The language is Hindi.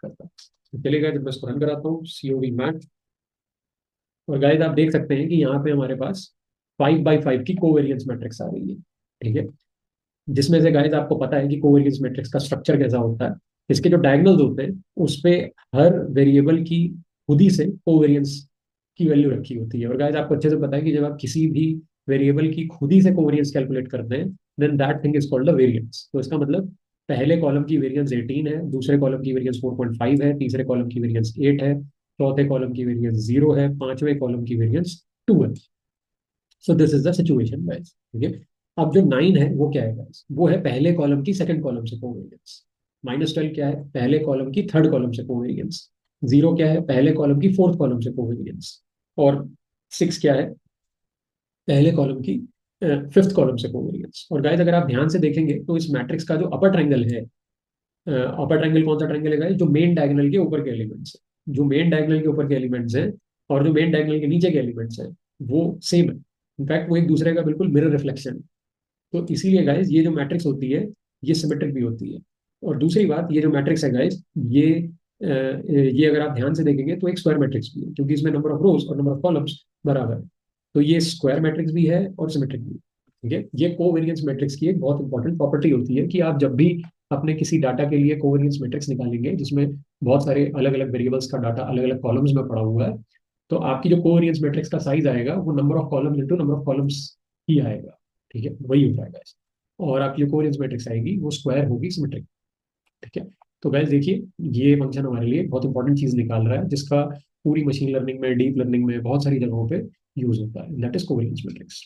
करता। तो चलिए गाइस मैं इसको रन कराता हूँ COV मैथ। और गाइस आप देख सकते हैं कि यहाँ पे हमारे पास 5 by 5 की कोवेरियंस मैट्रिक्स आ रही है। ठीक है, जिसमें से गाइस आपको पता है कि कोवेरियंस मैट्रिक्स का स्ट्रक्चर कैसा होता है। इसके जो डायगोनल्स होते हैं उस पे हर वेरिएबल की खुद ही से कोवेरियंस की वैल्यू रखी होती है। और गाइस आपको अच्छे से पता है कि जब आप किसी भी वेरिएबल की खुद ही से कोवेरियंस कैलकुलेट करते हैं then that thing is called a variance. तो इसका मतलब पहले कॉलम की वेरियंस 18 है, दूसरे कॉलम की वेरियंस 4.5 है, तीसरे कॉलम की वेरियंस 8 है, चौथे कॉलम की वेरियंस 0 है, पांचवें कॉलम की वेरियंस 2 है। So this is the situation guys. ठीक है, अब जो 9 है वो क्या है गाइस, वो है पहले कॉलम की सेकंड कॉलम से कोवेरियंस। -12 क्या है, पहले कॉलम की थर्ड कॉलम से कोवेरियंस। 0 क्या है, पहले कॉलम की फोर्थ कॉलम से कोवेरियंस। और 6 क्या है, पहले कॉलम की फिफ्थ कॉलम से कोवेरियंस। और गाइस अगर आप ध्यान से देखेंगे तो इस मैट्रिक्स का जो अपर ट्रायंगल है, अपर ट्रायंगल कौन सा ट्रायंगल है गाइस, जो मेन डायगोनल के ऊपर के एलिमेंट्स है, जो मेन डायगोनल के ऊपर के एलिमेंट्स हैं और जो मेन डायगोनल के नीचे के एलिमेंट्स हैं वो सेम है। इनफैक्ट वो एक दूसरे का बिल्कुल मिरर रिफ्लेक्शन है। तो इसीलिए गाइस ये जो मैट्रिक्स होती है ये सिमेट्रिक भी होती है। और दूसरी बात, ये जो मैट्रिक्स है गाइस ये अगर आप ध्यान से देखेंगे तो एक स्क्वायर मैट्रिक्स भी है, क्योंकि इसमें नंबर ऑफ रोज और नंबर ऑफ कॉलम्स बराबर है। तो ये स्क्वायर मैट्रिक्स भी है और सिमेट्रिक भी है। ठीक है, ये कोवेरियंस मैट्रिक्स की एक बहुत इंपॉर्टेंट प्रॉपर्टी होती है कि आप जब भी अपने किसी डाटा के लिए कोवेरियंस मैट्रिक्स निकालेंगे जिसमें बहुत सारे अलग अलग वेरिएबल्स का डाटा अलग अलग कॉलम्स में पड़ा हुआ है, तो आपकी जो कोवेरियंस मैट्रिक्स का साइज आएगा वो number of columns into number of columns ही आएगा। ठीक है, वही हो जाएगा इसमें। और आपकी जो कोवेरियंस मैट्रिक्स आएगी वो स्क्वायर होगी, सिमेट्रिक। ठीक है, तो गैस देखिए ये फंक्शन हमारे लिए बहुत इंपॉर्टेंट चीज निकाल रहा है जिसका पूरी मशीन लर्निंग में, डीप लर्निंग में बहुत सारी जगहों पे यूज होता है, दैट इज कोवेरियंस मैट्रिक्स।